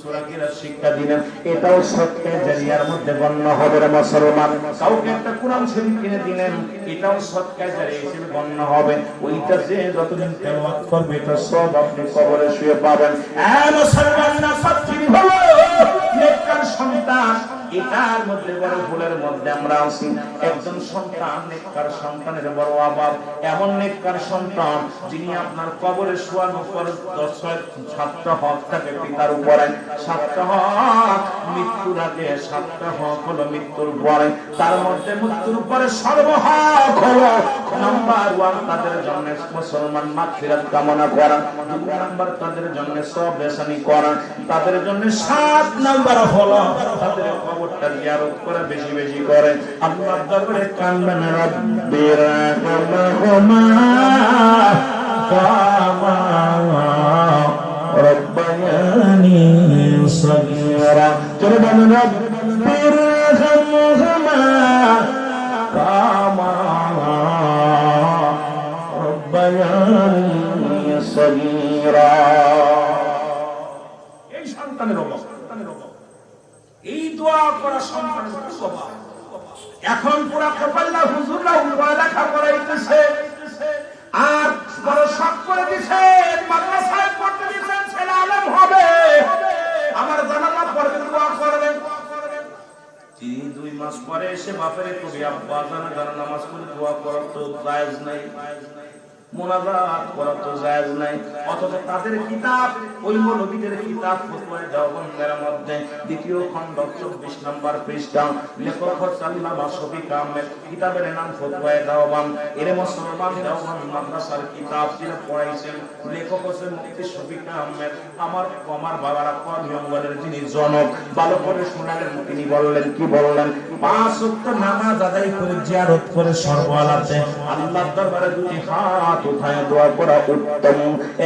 সূরা কিরাত শিক্ষা দিলেন, এটাও সদকা জারিয়ার মধ্যে গণ্য হবে রে মুসলমান। কাউকে একটা কোরআন শরীফ কিনে দিলেন, এটাও সদকা জারিয়া হিসেবে গণ্য হবে। ওইটা যে যতদিন তেলাওয়াত করবে এটা সব আপনি কবরে শুয়ে পাবেন। মুসলমান না সত্যি হলো নেককার সন্তান, এটার মধ্যে বড় ভুলের মধ্যে আমরা আছি। একজন সন্তান নেককার সন্তানের বড় অভাব, এমন নেককার সন্তান যিনি আপনার কবরে শোয়ানোর পর 7টা হক থাকে পিতার উপরে, 7টা হক মৃত্যুর আগে, 7টা হক হলো মৃত্যুর পরে। তার মধ্যে মৃত্যুর পরে সর্বহক হলো নাম্বার 1 তাদের জন্য মুসলমান মাগফিরাত কামনা করা, 2 নাম্বার তাদের জন্য সওয়াব রেসানি করা, তাদের জন্য 7 নাম্বার হলো তাদের কবরটা জিয়ারত করে বেশি বেশি করে আল্লাহর দরবারে কান্দেন, রব্বির রহমহুমা কামা রব্বায়ানি সগীরা। চলে বলেন রব্বির রহমহুমা কামা রব্বায়ানি সগীরা। এই সন্তানের অভাব, এই দোয়া করা সন্তানের স্বভাব। এখন পুরা কপাল্লা হুজুররা পড়ালেখা করাইতেছে আর বড় শখ করে দিছে, মাদ্রাসায় পড়তে দিচ্ছেন, ছেলে আলেম হবে, আমার জানালা পড়বে, দোয়া করবে। 2 মাস পরে এসে বাপের কবি আব্বা জানা নামাজ পড়ে দোয়া করা তো জায়েজ নাই, মুনাজাত করা তো জায়েজ নাই। অথচ তাদের কিতাব, ওই মৌলবীদের কিতাব ফতোয়ায়ে দেওবন্দের মধ্যে 2য় খণ্ড 24 নম্বর পৃষ্ঠা, লেখক হচ্ছে আল্লামা শফিক আহমেদ, কিতাবের নাম ফতোয়ায়ে দেওবন্দ। এর মুসলমান দেওবন্দ মাদ্রাসার কিতাব যিনি পড়াইছেন, লেখক হচ্ছে মুফতি শফিক আহমেদ। আমার বাবারা কওমি অঙ্গনের যিনি জনক, ভালো করে শুনালেন। তিনি বললেন, কি বললেন? 5 ওয়াক্ত নামাজ আদায় করে জিয়ারত করে সর্বহালাতে আল্লাহর দরবারে 2টি হাত উঠায় দোয়া করা উত্তম,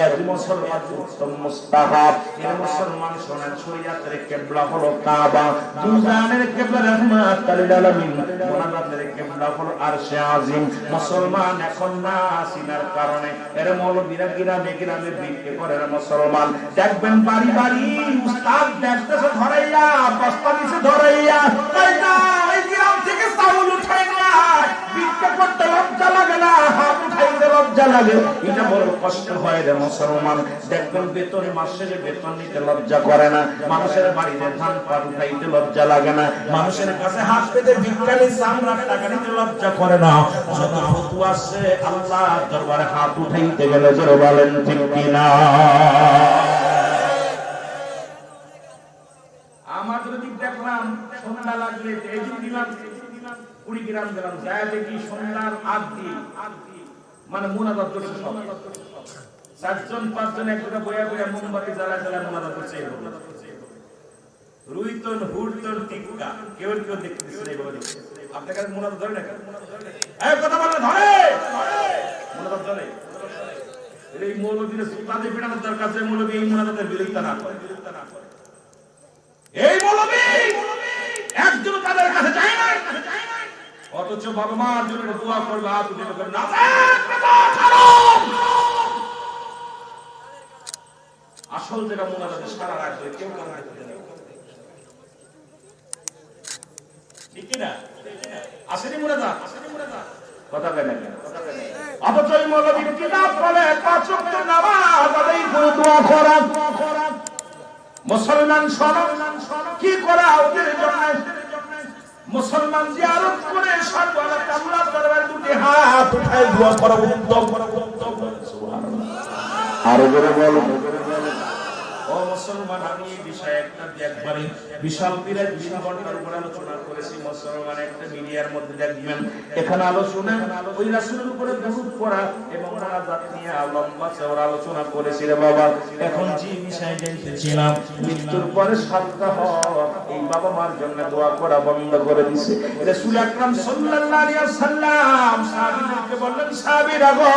এক মুসলমান উত্তম মুস্তাহাব। এর মুসলমান শোনেন, শরীয়তের কিবলা হলো কাবা, দুজানের কিবলা রাহমাতুল লিল আলামিন, মুনাজাতের কিবলা হলো আরশে আজিম। মুসলমান এখন না চিনার কারণে এর মৌলবীরা গ্রামে গ্রামে বিক্রি করে। মুসলমান দেখবেন বাড়ি বাড়ি উস্তাদ দেখতেছে ধরাইয়া, বস্তা দিছে ধরাইয়া, তাই না এই গ্রাম থেকে চাউল উঠায় না, বিক্রি করতে লজ্জা লাগে না, হাত উঠাইতে লজ্জা লাগে, এটা বড় কষ্ট হয় রে মুসলমান। দেখবেন বেতন মাসে বেতন নিতে লজ্জা করে না, মানুষের বাড়িতে ধান পাট উঠাইতে লজ্জা লাগে না, মানুষের কাছে হাত পেতে ভিক্ষারি চামড়া টাকা নিতে লজ্জা করে না। যত ফতোয়া আছে আল্লাহর দরবারে হাত উঠাইতে গেলে জোরে বলেন ঠিক কিনা? আমাদের দিক দেখলাম সন্ধ্যা লাগলে এই দিন দিলাম 20 গ্রাম দিলাম, যায় দেখি সন্ধ্যার আগ দিয়ে মানে মুনাজাত করছে সব, 4জন 5জন একটা বয়া বয়া মোমবাতি জ্বালায় জ্বালায় মুনাজাত করছে। রুইতন হুড়তন টিকা কেউ কেউ দেখতেছে না, এভাবে দেখছে। আপনার কাছে মুনাজাত ধরে না? এই কথা বলে ধরে মুনাজাত ধরে। এই মৌলবীদের সুতাদে পেটানোর দরকার, যে মৌলবী এই মুনাজাতের বিরোধিতা না করে। এই মৌলবী একজন তাদের কাছে যায় না, অথচ বাবা মার জন্য দোয়া করবে, হাত উঠে না। আসল যেটা মুনাজাতে সারা রাখবে কেউ কারণ ঠিক কি না? আসেনি মুনাজাত, কথা বলে না। অথচ এই মৌলবীর কিতাব বলে 5 ওয়াক্ত নামাজ আদায় করে দোয়া করা। মুসলমান শোনো কি করা ওদের জন্য। মুসলমান জিয়ারত করে সর্বহালাতে আল্লাহর দরবারে 2টি হাত উঠায় দোয়া করা উত্তম। সুবহানাল্লাহ। আরো জোরে বলো। ও মুসলমান, আমি এই বিষয়ে একটা একবারে বিশাল বিরাট 2 ঘন্টার উপর আলোচনা করেছি। মুসলমান একটা মিডিয়ার মধ্যে দেখবেন এখানে আলোচনা ওই রাসূলের উপরে দরুদ পড়া এবং মুনাজাত নিয়ে লম্বা চওড়া আলোচনা করেছি রে বাবা। এখন যে বিষয় জানতেছিলাম, মৃত্যুর পরে 7টা হক এই বাবা মার জন্য দোয়া করা বন্ধ করে দিয়েছে রাসূল আকরাম সাল্লাল্লাহু আলাইহি ওয়াসাল্লাম। সাহাবীদেরকে বললেন, সাহাবীরা গো,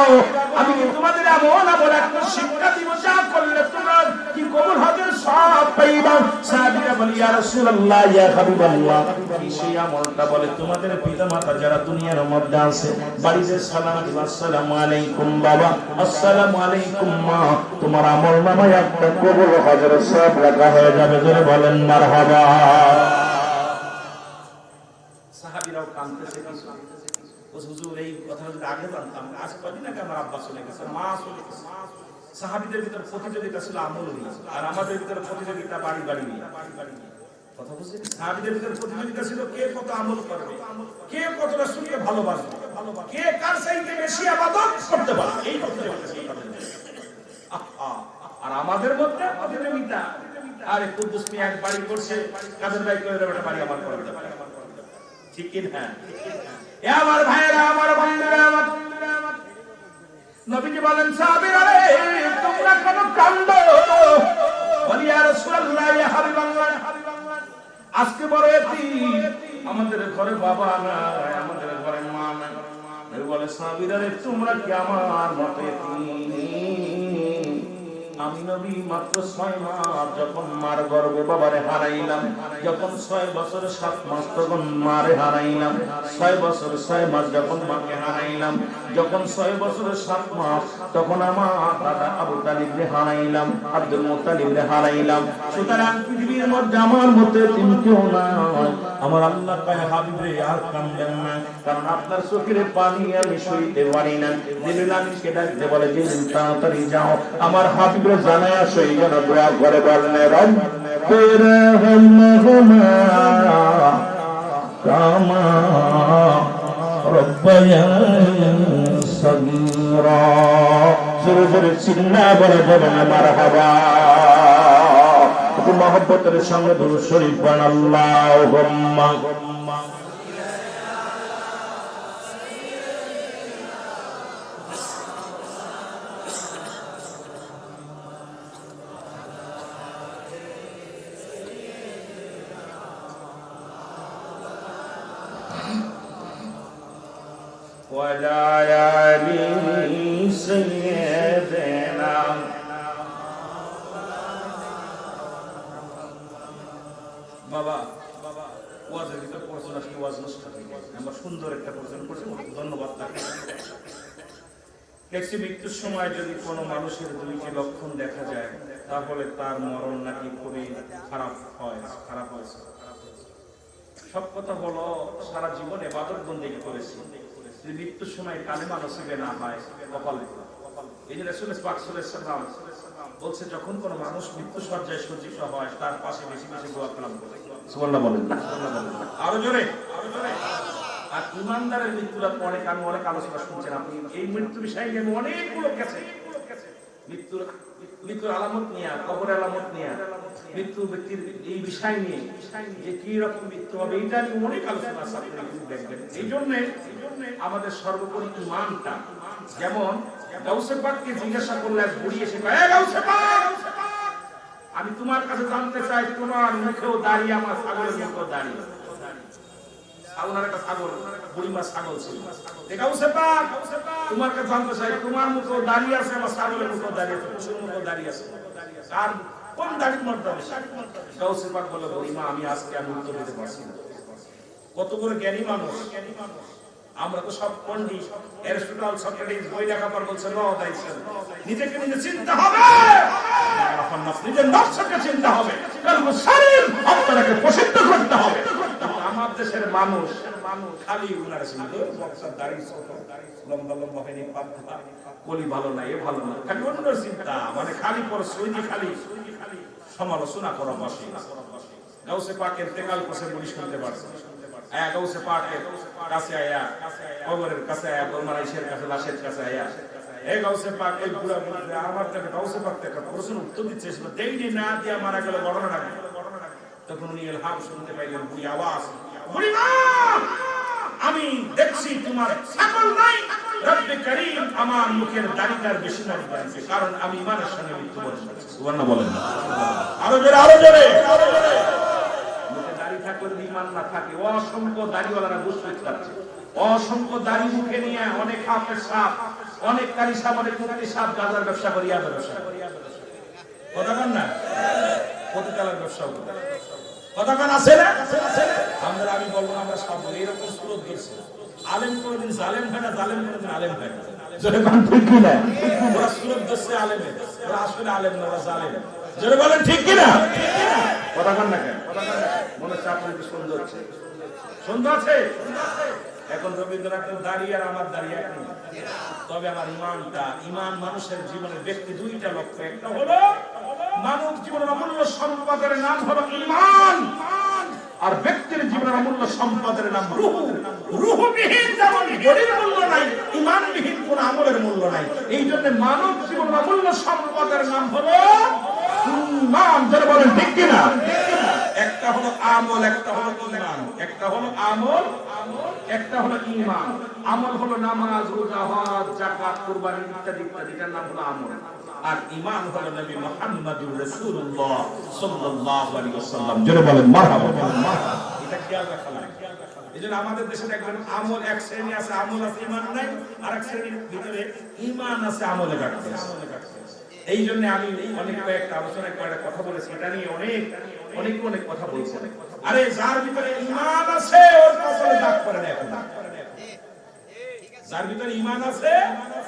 আমি কি তোমাদের এমন একটা শিক্ষা দিব যা করলে তোমরা কি কবুল হজের সওয়াব পাইবা। সাহাবীরা বলে ইয়া রাসূলুল্লাহ ইয়া হাবিবাল্লাহ, কি সেই আমলটা? বলে তোমাদের পিতামাতা যারা দুনিয়ার মধ্যে আছে বাড়িতে সালাম দিবা, আসসালামু আলাইকুম বাবা, আসসালামু আলাইকুম মা, তোমার আমল নামায় একটা কবুল হজের সওয়াব লেখা হয়ে যাবে। জোরে বলেন মারহাবা। সাহাবীরাও কাঁদতেছে কিছু, হুজুর এই কথা যদি আগে জানতাম, আজ কদিন আগে আমার আব্বা চলে গেছে, মা চলে গেছে। সাহাবীদের ভিতরে প্রতিযোগিতা ছিল আমল নিয়ে, আর আমাদের ভিতরে প্রতিযোগিতা বাড়ি বাড়ি নিয়ে। কথা বুঝছেন? সাহাবীদের ভিতরে প্রতিযোগিতা ছিল কে কত আমল করবে, কে কত রাসূলকে ভালোবাসবে, কে কার চাইতে বেশি ইবাদত করতে পারবে, এই প্রতিযোগিতা ছিল তাদের মধ্যে। আর আমাদের মধ্যে প্রতিযোগিতা, আরে কুদ্দুস মিয়া এক বাড়ি করছে, কাদের ভাই কইরা একটা বাড়ি আমার করতে পারে। ঠিক কি না? এ আমার ভাইরা, আমার বন্ধুরা, আমার নবীজি বলেন সাহাবীরা রে তোমরা কেন কান্দো? বলি ইয়া রাসূলুল্লাহ ইয়া হাবিবাল্লাহ, আজকে বড় এতিম, আমাদের ঘরে বাবা নাই, আমাদের ঘরে মা নাই। নবী বলে সাহাবীরা রে তোমরা কি আমার মত এতিম? আমি নবী মাত্র 6 মাস যখন মার গর্ভে বাবারে হারাইলাম, যখন 6 বছর 7 মাস তখন মারে হারাইলাম, 6 বছর 6 মাস যখন মাকে হারাইলাম, যখন 6 বছর 7 মাস তখন আমার দাদা আবু তালিবকে হারাইলাম, আব্দুল মুত্তালিবকে হারাইলাম। সুতরাং পৃথিবীর মধ্যে আমার মতে তিন কেউ নাই। আমার আল্লাহ কয় হাবিবে আর কাঁদবেন না, কারণ আপনার চোখের পানি আমি সইতে পারি না। জিবরিল আমিনকে ডাকতে বলে জিবরিল তাড়াতাড়ি যাও আমার হাবিবের জানায়া সই যেন দোয়া করে বলেন রব্বিনা হামহুমা কামা রব্বায়ানি সগীরা। জোরে জোরে চিল্লা বলে বলেন মারহাবা। মহব্বতের সঙ্গে দুরূদ শরীফ পড়েন আল্লাহুম্মা ওয়ালা আলি সাইয়্যিদিনা। বাবা ওয়াজের ভিতর পড়াশোনা কি ওয়াজ নষ্ট হয়ে গেছে, আমরা সুন্দর একটা পড়াশোনা করছি, ধন্যবাদ তাকে। দেখছি মৃত্যুর সময় যদি কোনো মানুষের দুইটি লক্ষণ দেখা যায় তাহলে তার মরণ নাকি খুবই খারাপ হয়, খারাপ হয়েছে। সব কথা হলো সারা জীবনে ইবাদত বন্দেগী করেছি, যদি মৃত্যুর সময় কালেমা নসিবে না হয় কপালে। এই যে রাসূল পাক সাল্লাল্লাহু আলাইহি ওয়াসাল্লাম বলছে যখন কোনো মানুষ মৃত্যু সজ্জায় সজ্জিত হয় তার পাশে বেশি বেশি দোয়া কালাম করে। সুবহানাল্লাহ বলেন, আরো জোরে, আরো জোরে। আর ইমানদারের মৃত্যুটা পরে আমি অনেক আলোচনা শুনছেন আপনি, এই মৃত্যু বিষয়ে আমি অনেকগুলো গেছে মৃত্যুর আলামত নিয়ে, কবরের আলামত নিয়ে, মৃত্যু ব্যক্তির এই বিষয় নিয়ে যে কি রকম মৃত্যু হবে এটা নিয়ে অনেক আলোচনা আছে, আপনি দেখবেন। এই জন্য আমাদের সর্বোপরি ঈমানটা, যেমন গাউসে পাককে জিজ্ঞাসা করলে এক বুড়ি এসে কয়, এ গাউসে পাক, আমি তোমার কাছে জানতে চাই তোমার মুখেও দাঁড়িয়ে আমার ছাগলের মুখেও দাঁড়িয়ে। ছাগলের একটা ছাগল, বুড়িমা ছাগল ছিল। গাউসে পাক তোমার কাছে জানতে চাই তোমার মুখেও দাঁড়িয়ে আছে আমার ছাগলের মুখেও দাঁড়িয়ে আছে, পশুর মুখেও দাঁড়িয়ে আছে, আর কোন দাড়ির মধ্যে বেশি? গাউসে পাক বলে বুড়িমা আমি আজকে আমি উত্তর দিতে পারছি না। কত বড় জ্ঞানী মানুষ, আমরা তো সব পণ্ডিত, অ্যারিস্টটল সক্রেটিস বই লেখাপড় বলছে নো দাইছেন, নিজেকে নিজে চিন্তা হবে, নিজের নফসকে চিন্তা হবে, কারণ শরীর আপনাকে প্রসিদ্ধ করতে হবে। আমার দেশের মানুষ খালি উনার চিন্তা, বক্সার দাড়ি ছোট, লম্বা লম্বা হয়নি, পাতলা, বলি ভালো না, এ ভালো না, খালি অন্য চিন্তা, মানে খালি পর সৈনি খালি সমালোচনা করা বসে। গাউসে পাকের তেকাল কোষে বলি শুনতে পারছে, গাউসে পাকের কাছে আয়া, কবরের কাছে আয়া, বলমারাইশের কাছে, লাশের কাছে আয়া, এই গাউসে পাক এই বুড়া বলছে আমার থেকে গাউসে পাক থেকে প্রশ্ন উত্তর দিচ্ছে, দেইনি না দিয়া মারা গেল ঘটনা না। তখন উনি ইলহাম শুনতে পাইলেন, বুড়ি আওয়াজ, বুড়ি মা আমি দেখছি তোমার ছাগল নাই, রব্বে করিম আমার মুখের দাড়িটার বেশি দাড়ি বাড়ছে, কারণ আমি ইমানের সঙ্গে মৃত্যুবরণ করেছি। সুবহানাল্লাহ বলেন না, আরো জোরে, আরো জোরে। মুখে দাড়ি থাকলে ইমান না থাকে, অসংখ্য দাড়িওয়ালারা ঘুষ খাচ্ছে, অসংখ্য দাড়ি মুখে নিয়ে অনেক হাফেজ সাহেব, অনেক কারি সাহেব, অনেক মুফতি সাহেব গাঁজার ব্যবসা করি, ইয়াবার ব্যবসা করি, কথা বল না। প্রতিকালের ব্যবসা করে কতক্ষণ আছে না আমরা আমি বলবো আমরা সব এরকম সুরত করছি আলেম কোনদিন জালেম হয় না জালেম কোনদিন আলেম হয় না জোরে বলেন ঠিক কি না ওরা সুরত করছে আলেমে ওরা আসলে আলেম না ওরা জালেম জোরে বলেন ঠিক কি না কতক্ষণ না কেন মনে হচ্ছে আপনাদের সুন্দর আছে সুন্দর আছে এখন রবীন্দ্রনাথের দাঁড়িয়ে আর আমার দাঁড়িয়ে এক নয় তবে আমার ইমান মানুষের জীবনের ব্যক্তি দুইটা লক্ষ্য একটা হলো মানব জীবনের অমূল্য সম্পদের নাম হলো ঈমান আর ব্যক্তির জীবনের অমূল্য সম্পদের নাম রূহ রূহবিহীন যেমন বডির মূল্য নাই ঈমানবিহীন কোন আমলের মূল্য নাই এইজন্য মানব জীবনের অমূল্য সম্পদের নাম হলো ঈমান যারা বলেন ঠিক কি না একটা হলো আমল একটা হলো ঈমান একটা হলো আমল একটা হলো ঈমান আমল হলো নামাজ রোজা হজ যাকাত কুরবানি ইত্যাদি ইত্যাদির নাম হলো আমল আর ঈমান হলো নবী মুহাম্মদুর রাসূলুল্লাহ সাল্লাল্লাহু আলাইহি ওয়াসাল্লাম যারা বলেন মারহাবা এটা খেয়াল রাখা লাগে এজন্য আমাদের দেশে দেখবেন আমল এক শ্রেণী আছে আমল আছে ঈমান নাই আর এক শ্রেণীর ভিতরে ঈমান আছে আমলে ঘাটতি এই জন্য আমি অনেক কয়েকটা আলোচনায় কয়েকটা কথা বলেছি এটা নিয়ে অনেক কথা বলছি আরে যার ভিতরে ঈমান আছে ওর কপালে দাগ পড়ে না এখন যার ভিতরে ঈমান আছে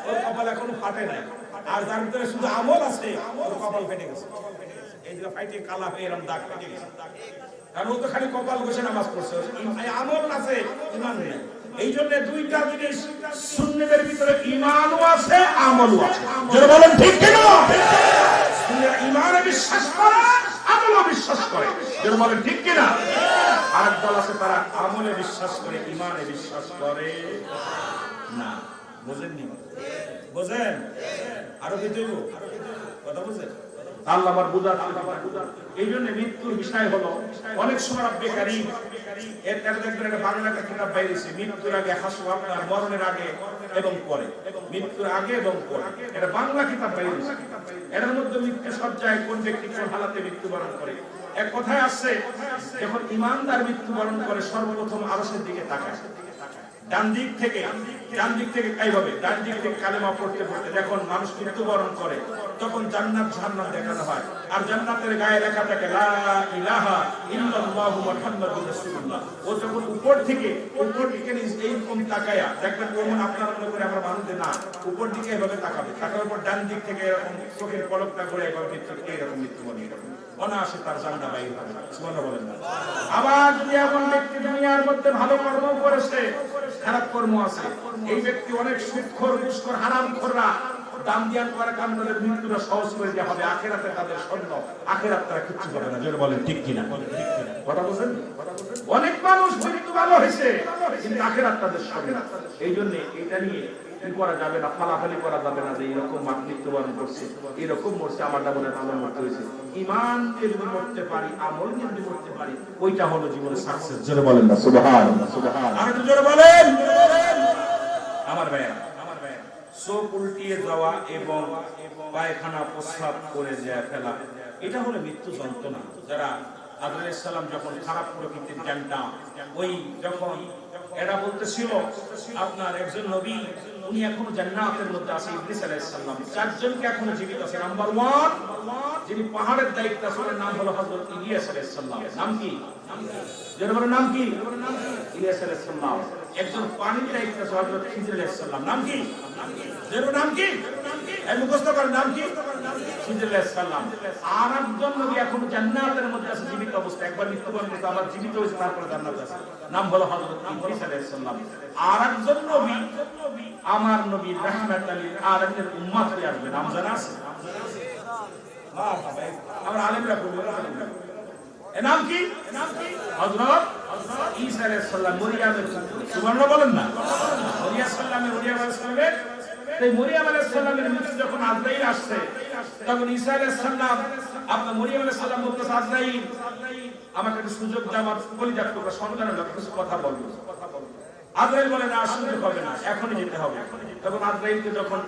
ওর কপাল এখনো ফাটে নাই আর যার ভিতরে শুধু আমল আছে ওর কপাল ফেটে গেছে এই যে ফাইটে কালা হয়ে এরকম দাগ ফেটে গেছে কারণ ও তো খালি কপাল বসে নামাজ পড়ছে আমল আছে ঈমান নেই এই জন্য দুইটা জিনিস সুন্নতের ভিতরে ঈমানও আছে আমলও আছে যারা বলেন ঠিক কি না সুন্নাহ ঈমানে বিশ্বাস করে আমলে বিশ্বাস করে যারা বলেন ঠিক কি না আর দল আছে তারা আমলে বিশ্বাস করে ঈমানে বিশ্বাস করে না বুঝেননি বুঝেন আরো কি দেব কথা বুঝেন আল্লাহ আমার বুঝার এই জন্য মৃত্যুর বিষয় হলো অনেক সময় বেকারি এর দেখবেন একটা বাংলা একটা কিতাব বাইরেছে মৃত্যুর আগে হাসু আপনার মরণের আগে এবং পরে মৃত্যুর আগে এবং পরে এটা বাংলা কিতাব বাইরেছে এর মধ্যে মৃত্যু সজ্জায় কোন ব্যক্তি কোন হালাতে মৃত্যুবরণ করে এক কথায় আসছে যখন ঈমানদার মৃত্যুবরণ করে সর্বপ্রথম আরশের দিকে তাকায় ডান দিক থেকে এইভাবে ডান দিক থেকে কালেমা পড়তে পড়তে যখন মানুষ মৃত্যুবরণ করে তখন জান্নাত জাহান্নাম দেখানো হয় আর জান্নাতের গায়ে লেখা থাকে লা ইলাহা ইল্লাল্লাহু মুহাম্মাদুর রাসূলুল্লাহ ও যখন উপর থেকে এইরকম তাকায়া দেখবেন ওমন আপনারা মনে করে আমরা মানুষদের না উপর দিকে এভাবে তাকাবার পর ডান দিক থেকে এরকম চোখের পলকটা করে এভাবে এরকম মৃত্যুবরণ করে অনায়াসে তার জান্নাত বাইরে হবে সুবহানাল্লাহ বলেন না আবার যদি এমন ব্যক্তি দুনিয়ার মধ্যে ভালো কর্ম করেছে খারাপ কর্ম আছে এই ব্যক্তি অনেক সুদখোর ঘুষখোর হারামখোররা দাম দিয়ান করে কাম করে মৃত্যুটা সহজ করে দেওয়া হবে আখিরাতে তাদের স্বর্ণ আখিরাত তারা কিচ্ছু করে না যারা বলেন ঠিক কিনা কথা বলেন অনেক মানুষ মৃত্যু ভালো হয়েছে কিন্তু আখিরাত তাদের স্বর্ণ এই জন্য এটা নিয়ে কি করা যাবে না ফালাফালি করা যাবে না যে এরকম মৃত্যুবরণ করছে এরকম মরছে আমার মনে আমল মরতে হয়েছে ঈমান দিয়ে যদি মরতে পারি আমল দিয়ে যদি মরতে পারি ওইটা হলো জীবনের সাকসেস জোরে বলেন না সুবহানাল্লাহ সুবহানাল্লাহ আর জোরে বলেন আমার ভাইয়া চোখ উল্টিয়ে যাওয়া এবং পায়খানা প্রস্রাব করে যায় ফেলা এটা হলো মৃত্যু যন্ত্রণা যারা আদম আলাইহিস সালাম যখন খারাপ প্রকৃতির জ্ঞানটা ওই যখন এরা বলতেছিল আপনার একজন নবী উনি এখনো জান্নাতের মধ্যে আছে ইবলিস আলাইহিস সালাম চারজনকে এখনো জীবিত আছে নাম্বার 1 যিনি পাহাড়ের দায়িত্ব আছে নাম হলো হযরত ইলিয়াস আলাইহিস সালাম নাম কি যার নাম কি ইলিয়াস আলাইহিস সালাম একজন পানির দায়িত্ব আছে হযরত খিজির আলাইহিস সালাম নাম কি যার নাম কি এই মুখস্থ করেন নাম কি খিজির আলাইহিস সালাম আর একজন নবী এখনো জান্নাতের মধ্যে আছে জীবিত অবস্থা একবার মৃত্যুবরণ করেছে আবার জীবিত হয়েছে তারপরে জান্নাতে আছে নাম হলো হযরত ইদ্রিস আলাইহিস সালাম আর একজন নবী আমার নবী রাহমাতুল লিল আলামিনের উম্মত হয়ে আসবে নাম জানা আছে আমরা আলেমরা বলবো এর নাম কি হযরত ঈসা আলাইহিস সালাম মরিয়মের সুবহানাল্লাহ বলেন না মরিয়ম আলাইহিস সালামের তাই মরিয়ম আলাইহিস সালামের মৃত্যু যখন আজরাইল আসছে তখন ঈসা আলাইহিস সালাম আপনার মরিয়ম আলাইহিস সালাম বলতে আজরাইল আমাকে একটু সুযোগ দাও আমার কলিজার টুকরা সন্তানের লক্ষ্যে কিছু কথা বলবো আজরাইল বলে না সুযোগ হবে না এখনই যেতে হবে তখন আজরাইলকে যখন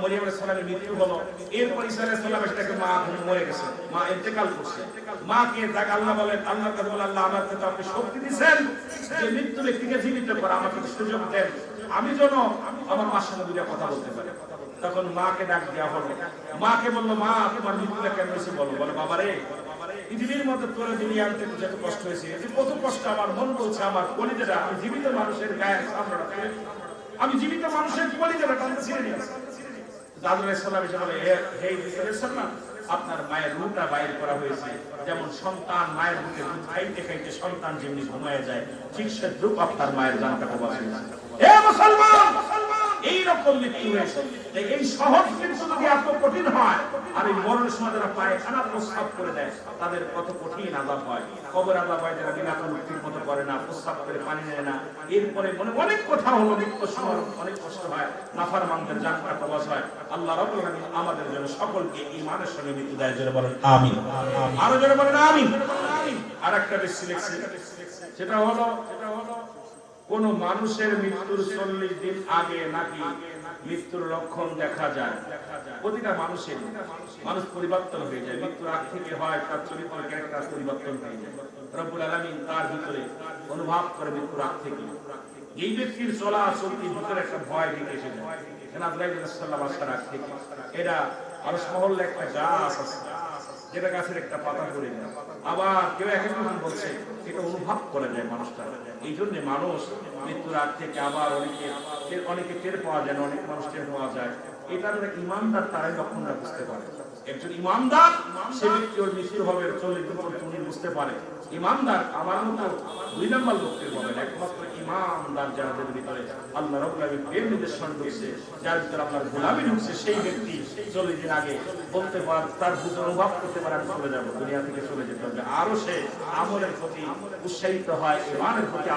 মরিয়ম আলাইহিস সালামের মৃত্যু হলো এরপর ঈসা আলাইহিস সালামের সাথে মা মরে গেছে মা ইন্তেকাল করছে মাকে যাক আল্লাহ বলেন আল্লাহর কাছে বলে আল্লাহ আমাকে তো আপনি শক্তি দিবেন যে মৃত্যু ব্যক্তিকে জীবিত করা আমাকে সুযোগ দেন আমি যেন আমার মার সঙ্গে দুইটা কথা বলতে পারি তখন মাকে ডাক দেওয়া হলো মাকে বললো মা তোমার মৃত্যুটা কেন হয়েছে বলো বলে বাবা রে পৃথিবীর মধ্যে তোরে দুনিয়া আনতে যত কষ্ট হয়েছে, এতে কত কষ্ট আমার মন বলছে, আমার কলিজাটা, আমি জীবিত মানুষের গায়ের সামনেটা তুলে, আমি জীবিত মানুষের কলিজাটা টানতে ছিঁড়ে নিয়েছি। দাদুর সালাম এসে বলে, হে সাল্লাম, আপনার মায়ের রূপটা বাইর করা হয়েছে, যেমন সন্তান মায়ের বুকে দুধ খাইতে খাইতে সন্তান যেমনি ঘুমায় যায়, ঠিক সে রূপ আপনার মায়ের জানটা কবা হয়েছে। হে মুসলমান, এইরকম মৃত্যু হয়েছে। এই সহজ মৃত্যু যদি এত কঠিন হয়, আর এই মরণের সময় যারা পায়খানা প্রস্রাব করে দেয়, তাদের কত কঠিন আযাব হয়। কবর আযাব হয় যারা বিনা মুক্তির মতো করে না, প্রস্রাব করে পানি নেয় না। এরপরে মনে অনেক কথা হলো, মৃত্যুর সময় অনেক কষ্ট হয়, নাফরমানদের জানটা কবজ হয়। আল্লাহ রাব্বুল আলামিন আমাদের জন্য সকলকে ঈমানের সঙ্গে মৃত্যু দেয়। জোরে বলেন আমিন। আরো জোরে বলেন আমিন। আরেকটা বেশি লেখছে, সেটা হলো কোন মানুষের মৃত্যুর 40 দিন আগে নাকি মৃত্যুর লক্ষণ দেখা যায়। প্রতিটা মানুষের মানুষ পরিবর্তন হয়ে যায়, মৃত্যুর আগ থেকে হয় তার চরিত্র ক্যারেক্টার পরিবর্তন হয়ে যায়। রব্বুল আলামিন তার ভিতরে অনুভব করে মৃত্যুর আগ থেকে এই ব্যক্তির চলাচলটির ভিতরে একটা ভয় ঢুকে এসে যায়। এটা আরো মহল্লে একটা গাছ আছে, যেটা গাছের একটা পাতা পড়ে যায়, আবার কেউ এক একজন বলছে এটা অনুভব করে যায় মানুষটা। এই জন্য মানুষ মৃত্যুর আগ থেকে আবার অনেকে টের পাওয়া যায় না, অনেক মানুষ টের পাওয়া যায়। এটা যারা ইমানদার তারাই লক্ষণটা বুঝতে পারে। একজন ইমানদার সে ব্যক্তি ওর মৃত্যু হবে 40 দিন পর উনি বুঝতে পারে। ইমানদার আমার মতো 2 নম্বর লোককে বলেন, একমাত্র ইমানদার যাদের ভিতরে আল্লাহ রাব্বুল আলামিন প্রেম নিদর্শন দিয়েছে, যার ভিতরে আল্লাহর গোলামি ঢুকছে, সেই ব্যক্তি 40 দিন আগে বলতে পারে, তার বুঝে অনুভব করতে পারে আমি চলে যাবো, দুনিয়া থেকে চলে যেতে হবে। আরো সে আমলের প্রতি উৎসাহিত হয়, ইমানের প্রতি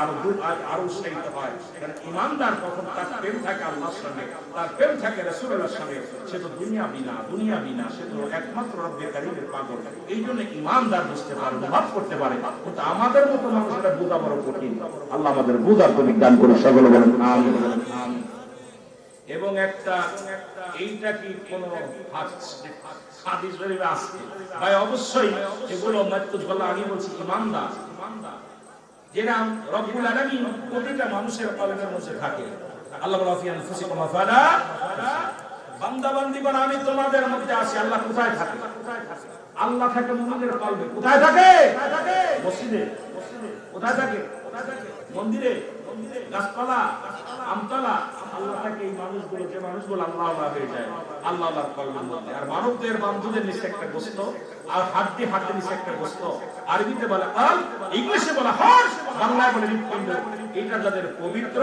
আরো উৎসাহিত হয়। কারণ ইমানদার কখন তার প্রেম থাকে আল্লাহর সঙ্গে, তার প্রেম থাকে রাসূলুল্লাহর সঙ্গে, সে তো দুনিয়া বিনা, সে তো একমাত্র রব্বুল কারীমের পাগল। এই জন্য ইমানদার বুঝতে পারে, অনুভব করতে পারে। কিন্তু আমাদের মতো মানুষেরা বোঝা বড় কঠিন। আল্লাহ আমাদের বুঝার তৌফিক দান করুন, সকলে বলেন আমিন। এবং একটা এইটা কি কোন হাদিস শরীফে আছে ভাই? অবশ্যই এগুলো মাত্তুজ বলা, আমি বলছি ইমানদার যেটা রব্বুল আলামিন প্রতিটা মানুষের কলবের মধ্যে থাকে। আল্লাহ বলে ফি আনফুসিকুম ফালা, বান্দা বান্দীগণ আমি তোমাদের মধ্যে আছি। আল্লাহ কোথায় থাকে? আল্লাহ থাকে মুমিনের কলবে। কোথায় থাকে? মসজিদে। কোথায় থাকে? মন্দিরে, গাছপালা, আমতলা। আল্লাহ থাকে এই মানুষগুলো, যে মানুষগুলো আল্লাহ হয়ে যায়, আল্লাহ কলবের মধ্যে। আর মানবদের বান্ধুদের নিচে একটা গোস্ত, আর হাড্ডি নিচে একটা গোস্ত। আরবিতে বলে কলব, ইংলিশে বলে হার্ট, বাংলায় বলে হৃৎপিণ্ড। এটা যাদের পবিত্র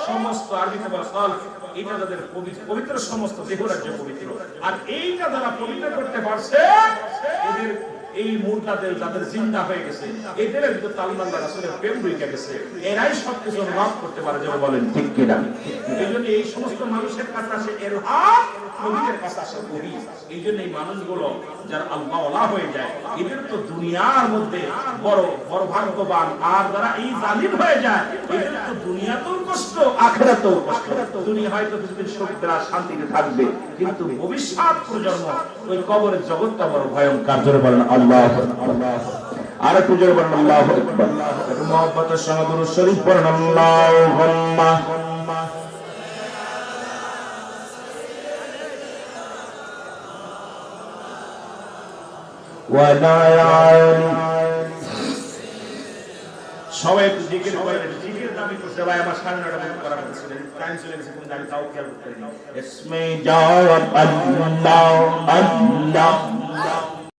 সমস্ত, আরবিতে বলে কলব, এটা যাদের পবিত্র সমস্ত দেহরাজ্য পবিত্র। আর এইটা যারা পবিত্র করতে পারছে, এদের এই মুরতাদের যাদের জিন্দা হয়ে গেছে, এদের ভিতরে আল্লাহ রাসূলের প্রেম ঢুকে গেছে, এরাই সবকিছু অনুভব করতে পারে। যে বলেন ঠিক কিনা? এই জন্য এই সমস্ত মানুষের কাছে আসে ইলহাম, নবীদের কাছে আসে ওহী। এই জন্য এই মানুষগুলো যারা আল্লাহ ওয়ালা হয়ে যায়, এদের তো দুনিয়ার মধ্যে বড় বড় ভাগ্যবান। আর যারা এই জালিম হয়ে যায়, এদের তো দুনিয়াতেও কষ্ট, আখিরাতেও কষ্ট। দুনিয়া হয়তো কিছুদিন সুখে শান্তিতে থাকবে, কিন্তু ভবিষ্যৎ প্রজন্ম ওই কবরের জগৎটা বড় ভয়ঙ্কর। জোরে বলেন আল্লাহু আকবার। আর একটু জোরে বলেন আল্লাহু আকবার। একটু মুহাব্বতের সঙ্গে দুরূদ শরীফ পড়েন আল্লাহুম্মা ওয়া লা ইয়ালি। সবাই একটু জিকির করেন, জিকির দাবি করতে ভাই। আমার সামনে একটা বন্ধ করা হচ্ছে, টাইম চলে গেছে, কিন্তু আমি তাও খেয়াল করতে পারিনি। ইসমে জাওয়াব আল্লাহ আল্লাহ